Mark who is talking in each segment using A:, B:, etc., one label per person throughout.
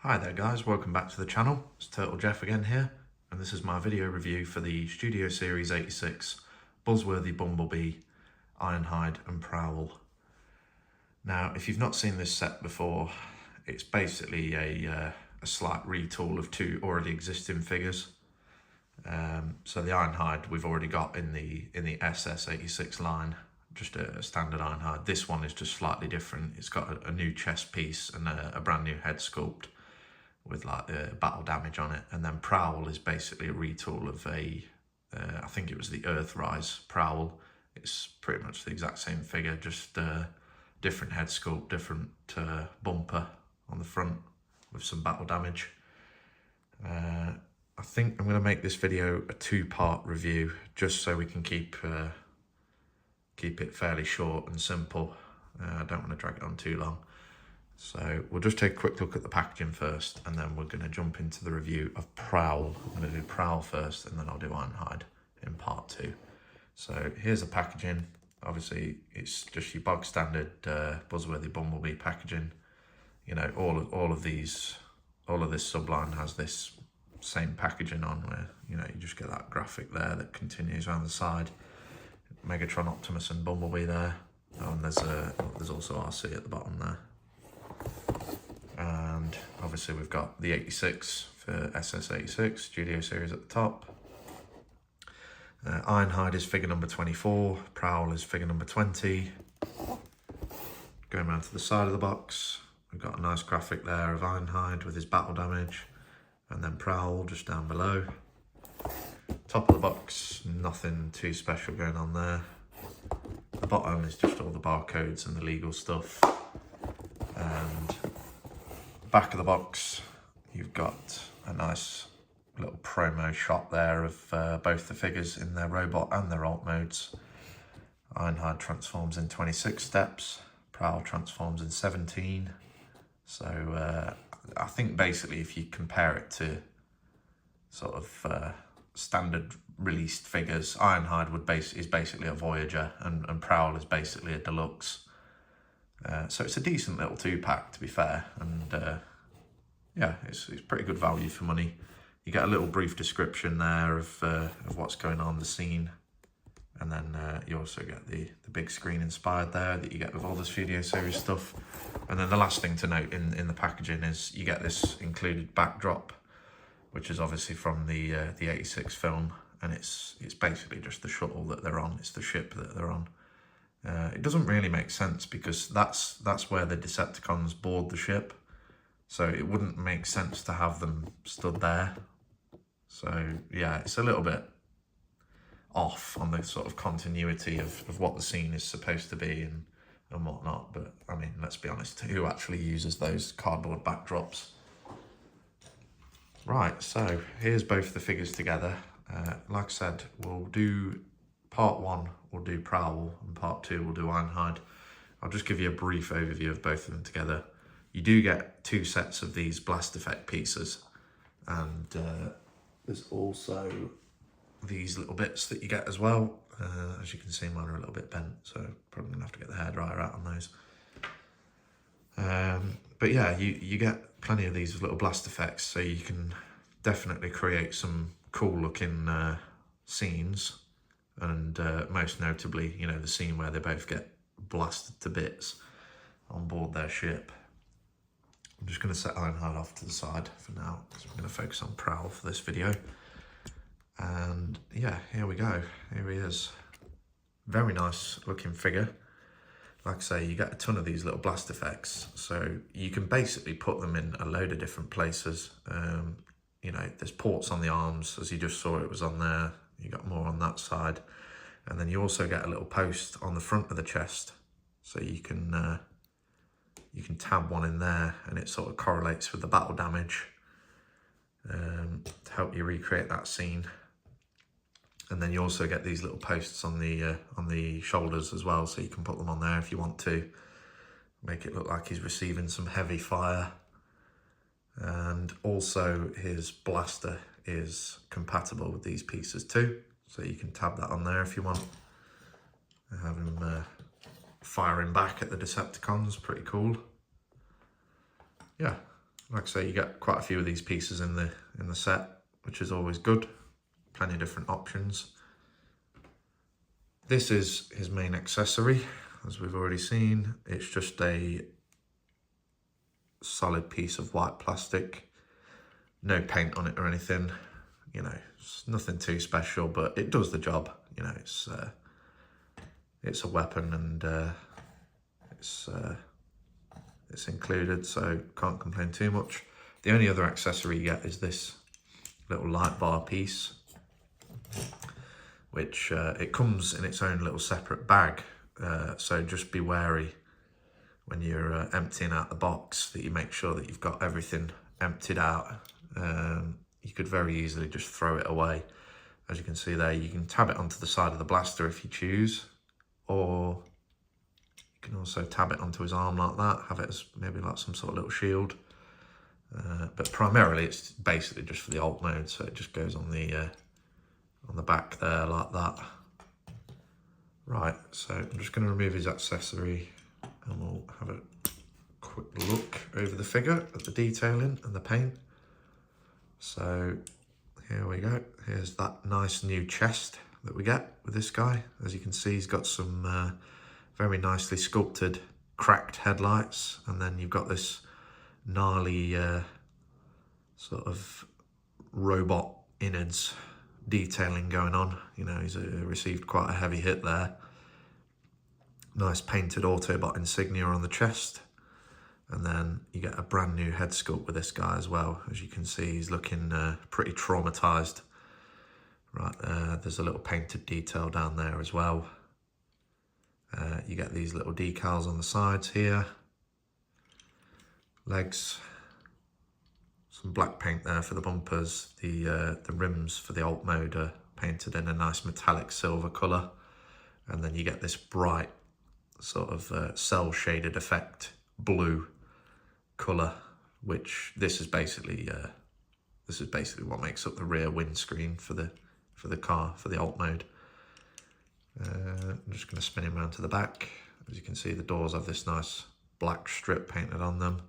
A: Hi there guys, welcome back to the channel. It's Turtle Jeff again here, and this is my video review for the Studio Series 86 Buzzworthy Bumblebee, Ironhide and Prowl. Now, if you've not seen this set before, it's basically a slight retool of two already existing figures. So the Ironhide we've already got in the SS86 line, just a standard Ironhide. This one is just slightly different. It's got a new chest piece and a brand new head sculpt with like the battle damage on it. And then Prowl is basically a retool of I think it was the Earthrise Prowl. It's pretty much the exact same figure, just different head sculpt, different bumper on the front with some battle damage. I think I'm going to make this video a two-part review just so we can keep it fairly short and simple. I don't want to drag it on too long. So we'll just take a quick look at the packaging first, and then we're going to jump into the review of Prowl. I'm going to do Prowl first, and then I'll do Ironhide in part two. So here's the packaging. Obviously, it's just your bog standard Buzzworthy Bumblebee packaging. You know, all of this subline has this same packaging on, where you just get that graphic there that continues around the side. Megatron, Optimus, and Bumblebee there. Oh, and there's also RC at the bottom there. And obviously we've got the 86 for SS86 Studio Series at the top. Ironhide is figure number 24, Prowl is figure number 20. Going around to the side of the box, we've got a nice graphic there of Ironhide with his battle damage, and then Prowl just down below. Top of the box, nothing too special going on there. The bottom is just all the barcodes and the legal stuff. And back of the box, you've got a nice little promo shot there of both the figures in their robot and their alt modes. Ironhide transforms in 26 steps, Prowl transforms in 17. So I think basically if you compare it to sort of standard released figures, Ironhide is basically a Voyager, and Prowl is basically a deluxe. So it's a decent little two-pack, to be fair, and yeah, it's pretty good value for money. You get a little brief description there of what's going on, the scene, and then you also get the big screen inspired there that you get with all the Studio Series stuff. And then the last thing to note in the packaging is you get this included backdrop, which is obviously from the 86 film, and it's basically just the shuttle that they're on. It's the ship that they're on. It doesn't really make sense because that's where the Decepticons board the ship, so it wouldn't make sense to have them stood there. So yeah, it's a little bit off on the sort of continuity of what the scene is supposed to be and whatnot. But I mean, let's be honest, who actually uses those cardboard backdrops? Right, so here's both the figures together. Like I said, we'll do part one, we'll do Prowl, and part two, we'll do Ironhide. I'll just give you a brief overview of both of them together. You do get two sets of these blast effect pieces, and there's also these little bits that you get as well. As you can see, mine are a little bit bent, so probably gonna have to get the hairdryer out on those. But yeah, you get plenty of these little blast effects, so you can definitely create some cool looking scenes. And most notably, the scene where they both get blasted to bits on board their ship. I'm just going to set Ironhide off to the side for now, because we're going to focus on Prowl for this video. And yeah, here we go. Here he is. Very nice looking figure. Like I say, you get a ton of these little blast effects, so you can basically put them in a load of different places. There's ports on the arms, as you just saw it was on there. You got more on that side, and then you also get a little post on the front of the chest, so you can tab one in there, and it sort of correlates with the battle damage to help you recreate that scene. And then you also get these little posts on the shoulders as well, so you can put them on there if you want to make it look like he's receiving some heavy fire. And also his blaster is compatible with these pieces too, so you can tab that on there if you want. Have him firing back at the Decepticons, pretty cool. Yeah, Like I say, you get quite a few of these pieces in the set, which is always good. Plenty of different options. This is his main accessory, as we've already seen. It's just a solid piece of white plastic. No paint on it or anything. You know, it's nothing too special, but it does the job. You know, it's a weapon, and it's included, so can't complain too much. The only other accessory you get is this little light bar piece, which it comes in its own little separate bag, so just be wary when you're emptying out the box that you make sure that you've got everything emptied out. You could very easily just throw it away. As you can see there, you can tab it onto the side of the blaster if you choose, or you can also tab it onto his arm like that, have it as maybe like some sort of little shield. But primarily it's basically just for the alt mode, so it just goes on the back there like that. Right, so I'm just going to remove his accessory and we'll have a quick look over the figure at the detailing and the paint. So here we go. Here's that nice new chest that we get with this guy. As you can see, he's got some very nicely sculpted cracked headlights, and then you've got this gnarly sort of robot innards detailing going on. You know, he's received quite a heavy hit there. Nice painted Autobot insignia on the chest, and then you get a brand new head sculpt with this guy as well. As you can see, he's looking pretty traumatized. Right, there's a little painted detail down there as well. You get these little decals on the sides here, legs, some black paint there for the bumpers. The rims for the alt mode are painted in a nice metallic silver colour, and then you get this bright sort of cell shaded effect blue colour, which this is basically what makes up the rear windscreen for the car, for the alt mode. I'm just going to spin him around to the back. As you can see, the doors have this nice black strip painted on them,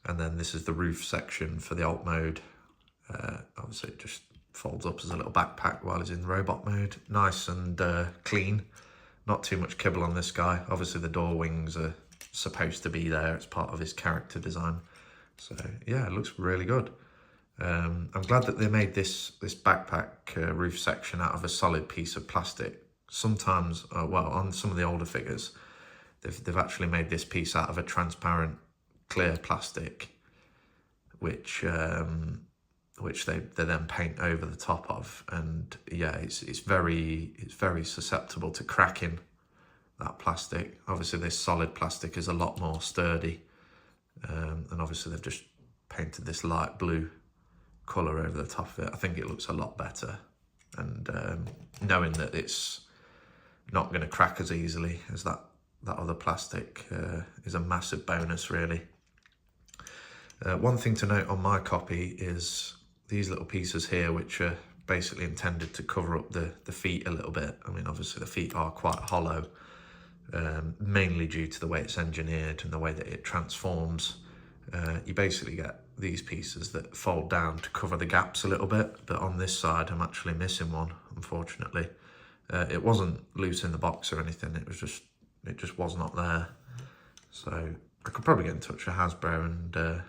A: and then this is the roof section for the alt mode. Obviously it just folds up as a little backpack while he's in robot mode. Nice and clean, not too much kibble on this guy. Obviously the door wings are supposed to be there, it's part of his character design. So yeah, it looks really good. I'm glad that they made this backpack roof section out of a solid piece of plastic. Sometimes, well, on some of the older figures, they've actually made this piece out of a transparent clear plastic, which they then paint over the top of, and yeah, it's very susceptible to cracking, that plastic. Obviously this solid plastic is a lot more sturdy, and obviously they've just painted this light blue colour over the top of it. I think it looks a lot better, and knowing that it's not going to crack as easily as that other plastic is a massive bonus, really. One thing to note on my copy is these little pieces here, which are basically intended to cover up the feet a little bit. I mean, obviously the feet are quite hollow, mainly due to the way it's engineered and the way that it transforms. You basically get these pieces that fold down to cover the gaps a little bit, but on this side I'm actually missing one, unfortunately. It wasn't loose in the box or anything, it just was not there. So I could probably get in touch with Hasbro and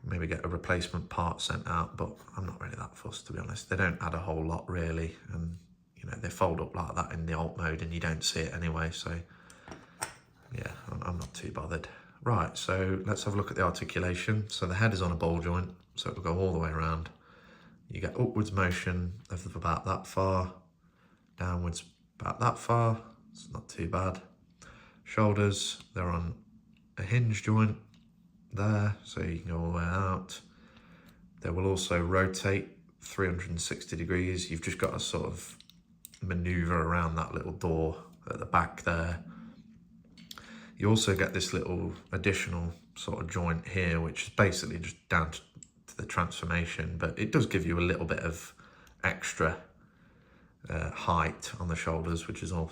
A: maybe get a replacement part sent out, but I'm not really that fussed, to be honest. They don't add a whole lot really, and you know, they fold up like that in the alt mode and you don't see it anyway, so yeah, I'm not too bothered. Right, so let's have a look at the articulation. So the head is on a ball joint, so it will go all the way around. You get upwards motion of about that far, downwards about that far, it's not too bad. Shoulders, they're on a hinge joint there, so you can go all the way out. They will also rotate 360 degrees. You've just got to sort of maneuver around that little door at the back there. You also get this little additional sort of joint here, which is basically just down to the transformation, but it does give you a little bit of extra height on the shoulders, which is all,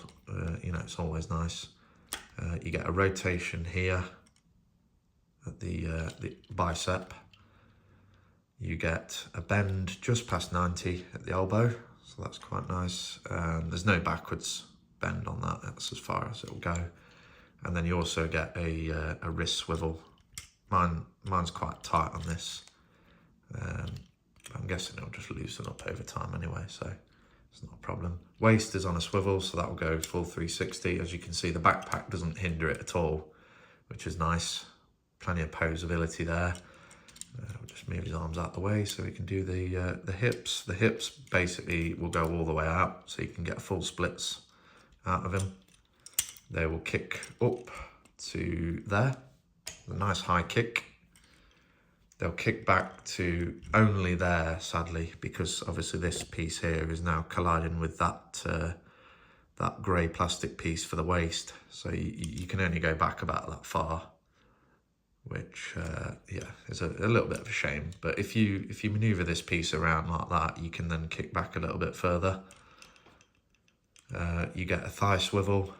A: you know, it's always nice. You get a rotation here, at the bicep. You get a bend just past 90 at the elbow, so that's quite nice. There's no backwards bend on that, that's as far as it will go. And then you also get a wrist swivel. Mine's quite tight on this. I'm guessing it'll just loosen up over time anyway, so it's not a problem. Waist is on a swivel, so that will go full 360. As you can see, the backpack doesn't hinder it at all, which is nice. Plenty of posability there. We'll just move his arms out the way so we can do the hips. The hips basically will go all the way out, so you can get full splits out of him. They will kick up to there, a nice high kick. They'll kick back to only there, sadly, because obviously this piece here is now colliding with that that grey plastic piece for the waist. So you can only go back about that far, which yeah, is a little bit of a shame. But if you manoeuvre this piece around like that, you can then kick back a little bit further. You get a thigh swivel,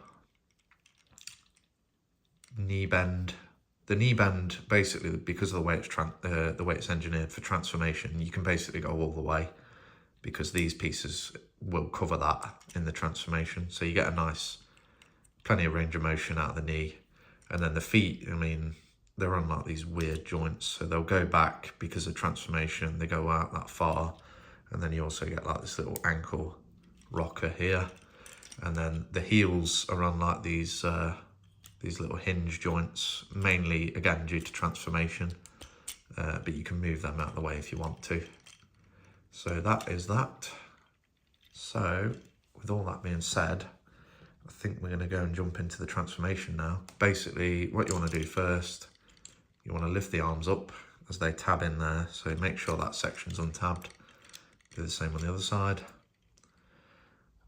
A: knee bend. The knee bend, basically, because of the way it's engineered for transformation, you can basically go all the way because these pieces will cover that in the transformation. So you get a nice, plenty of range of motion out of the knee. And then the feet, I mean, they're on like these weird joints. So they'll go back because of transformation. They go out that far. And then you also get like this little ankle rocker here. And then the heels are on like these little hinge joints, mainly, again, due to transformation, but you can move them out of the way if you want to. So that is that. So, with all that being said, I think we're going to go and jump into the transformation now. Basically, what you want to do first, you want to lift the arms up as they tab in there, so make sure that section's untabbed. Do the same on the other side.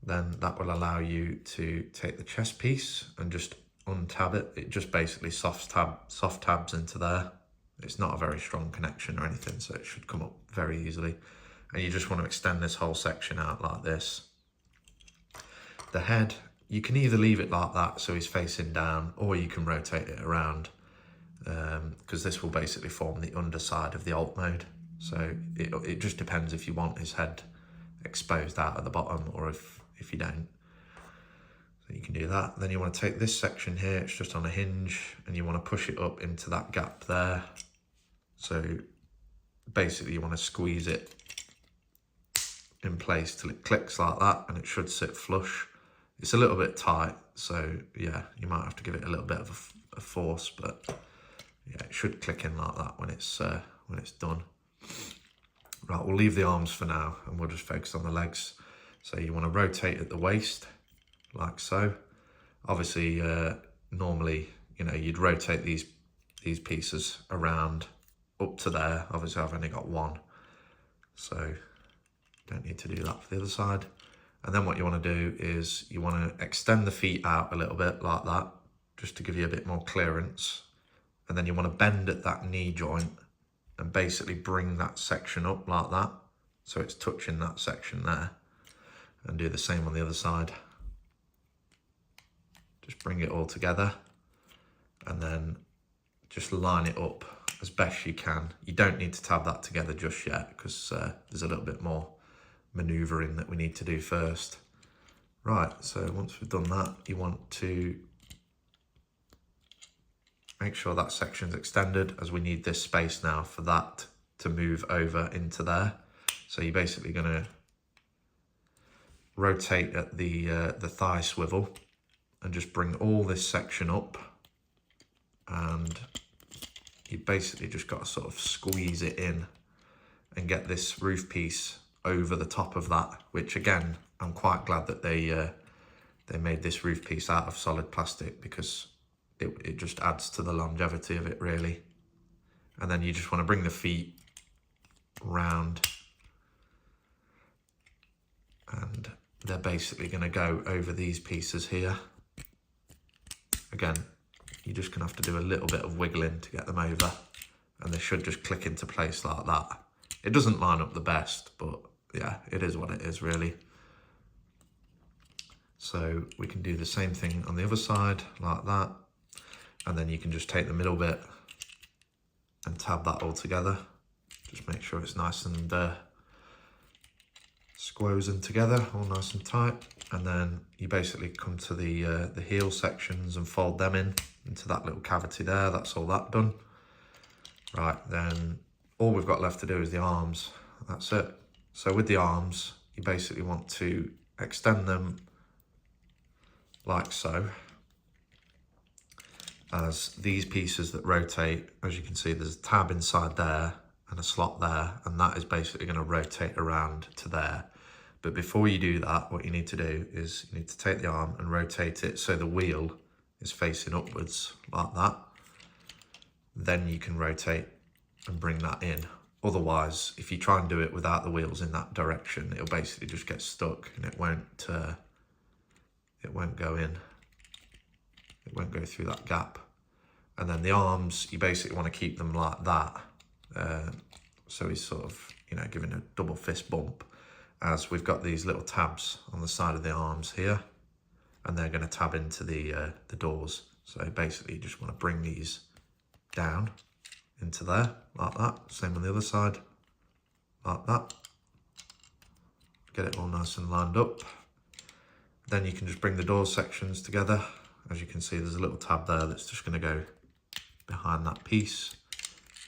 A: Then that will allow you to take the chest piece and just untab it. It just basically soft tabs into there. It's not a very strong connection or anything, so it should come up very easily. And you just want to extend this whole section out like this. The head, you can either leave it like that so he's facing down, or you can rotate it around, because this will basically form the underside of the alt mode. So it just depends if you want his head exposed out at the bottom or if you don't. You can do that. Then you want to take this section here, it's just on a hinge, and you want to push it up into that gap there. So basically you want to squeeze it in place till it clicks like that, and it should sit flush. It's a little bit tight, so yeah, you might have to give it a little bit of a force, but yeah, it should click in like that when it's done. Right, we'll leave the arms for now and we'll just focus on the legs. So you want to rotate at the waist, like so. Obviously, normally, you know, you'd rotate these pieces around up to there. Obviously, I've only got one, so don't need to do that for the other side. And then what you want to do is you want to extend the feet out a little bit like that, just to give you a bit more clearance. And then you want to bend at that knee joint and basically bring that section up like that, so it's touching that section there. And do the same on the other side. Just bring it all together and then just line it up as best you can. You don't need to tab that together just yet because there's a little bit more manoeuvring that we need to do first. Right, so once we've done that, you want to make sure that section's extended, as we need this space now for that to move over into there. So you're basically going to rotate at the thigh swivel and just bring all this section up, and you basically just got to sort of squeeze it in and get this roof piece over the top of that, which again, I'm quite glad that they made this roof piece out of solid plastic, because it just adds to the longevity of it really. And then you just want to bring the feet round, and they're basically going to go over these pieces here. Again, you're just going to have to do a little bit of wiggling to get them over, and they should just click into place like that. It doesn't line up the best, but yeah, it is what it is really. So we can do the same thing on the other side like that, and then you can just take the middle bit and tab that all together. Just make sure it's nice and squozen together, all nice and tight. And then you basically come to the heel sections and fold them into that little cavity there. That's all that done. Right, then all we've got left to do is the arms. That's it. So with the arms, you basically want to extend them like so, as these pieces that rotate, as you can see, there's a tab inside there and a slot there, and that is basically going to rotate around to there. But before you do that, what you need to do is you need to take the arm and rotate it so the wheel is facing upwards like that. Then you can rotate and bring that in. Otherwise, if you try and do it without the wheels in that direction, it'll basically just get stuck and it won't go in. It won't go through that gap. And then the arms, you basically want to keep them like that. So he's sort of, you know, giving a double fist bump, as we've got these little tabs on the side of the arms here, and they're going to tab into the doors. So basically you just want to bring these down into there like that. Same on the other side, like that. Get it all nice and lined up. Then you can just bring the door sections together. As you can see, there's a little tab there that's just going to go behind that piece.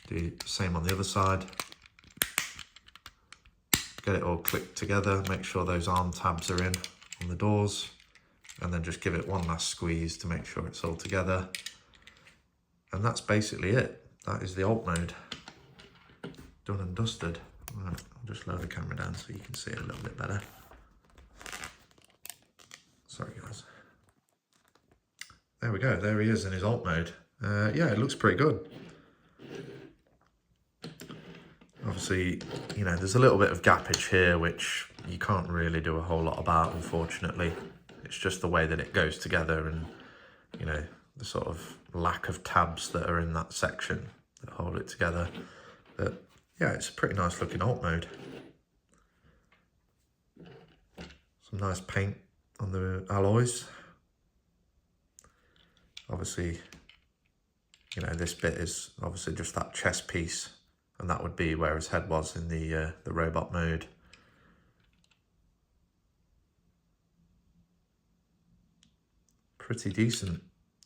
A: Do the same on the other side. Get it all clicked together. Make sure those arm tabs are in on the doors. And then just give it one last squeeze to make sure it's all together. And that's basically it. That is the alt mode. Done and dusted. Right, I'll just lower the camera down so you can see it a little bit better. Sorry guys. There we go, there he is in his alt mode. Yeah, it looks pretty good. Obviously, you know, there's a little bit of gappage here, which you can't really do a whole lot about, unfortunately. It's just the way that it goes together and, you know, the sort of lack of tabs that are in that section that hold it together. But yeah, it's a pretty nice looking alt mode. Some nice paint on the alloys. Obviously, you know, this bit is obviously just that chest piece, and that would be where his head was in the robot mode. Pretty decent.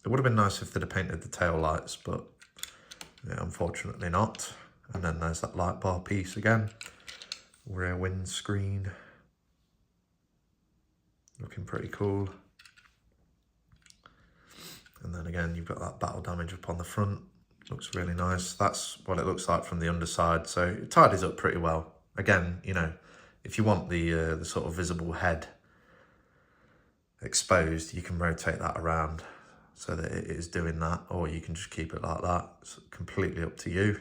A: It would have been nice if they'd have painted the tail lights, but yeah, unfortunately not. And then there's that light bar piece again. Rear windscreen. Looking pretty cool. And then again, you've got that battle damage up on the front. Looks really nice. That's what it looks like from the underside. So it tidies up pretty well. Again, you know, if you want the sort of visible head exposed, you can rotate that around so that it is doing that, or you can just keep it like that. It's completely up to you.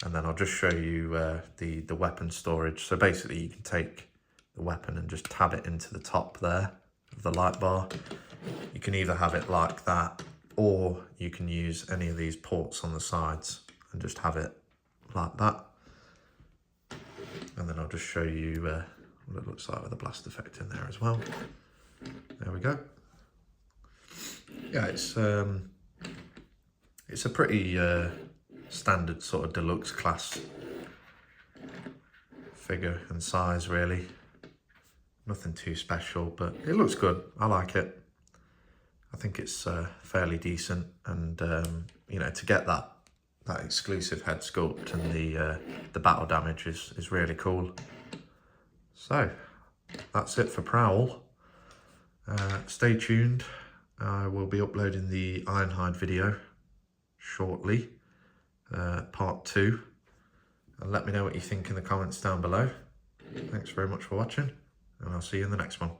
A: And then I'll just show you the weapon storage. So basically you can take the weapon and just tab it into the top there of the light bar. You can either have it like that, or you can use any of these ports on the sides and just have it like that. And then I'll just show you what it looks like with a blast effect in there as well. There we go. Yeah, it's a pretty standard sort of deluxe class figure and size, really. Nothing too special, but it looks good. I like it. I think it's fairly decent, and you know, to get that exclusive head sculpt and the battle damage is really cool. So that's it for Prowl. Stay tuned. I will be uploading the Ironhide video shortly, part 2, and let me know what you think in the comments down below. Thanks very much for watching, and I'll see you in the next one.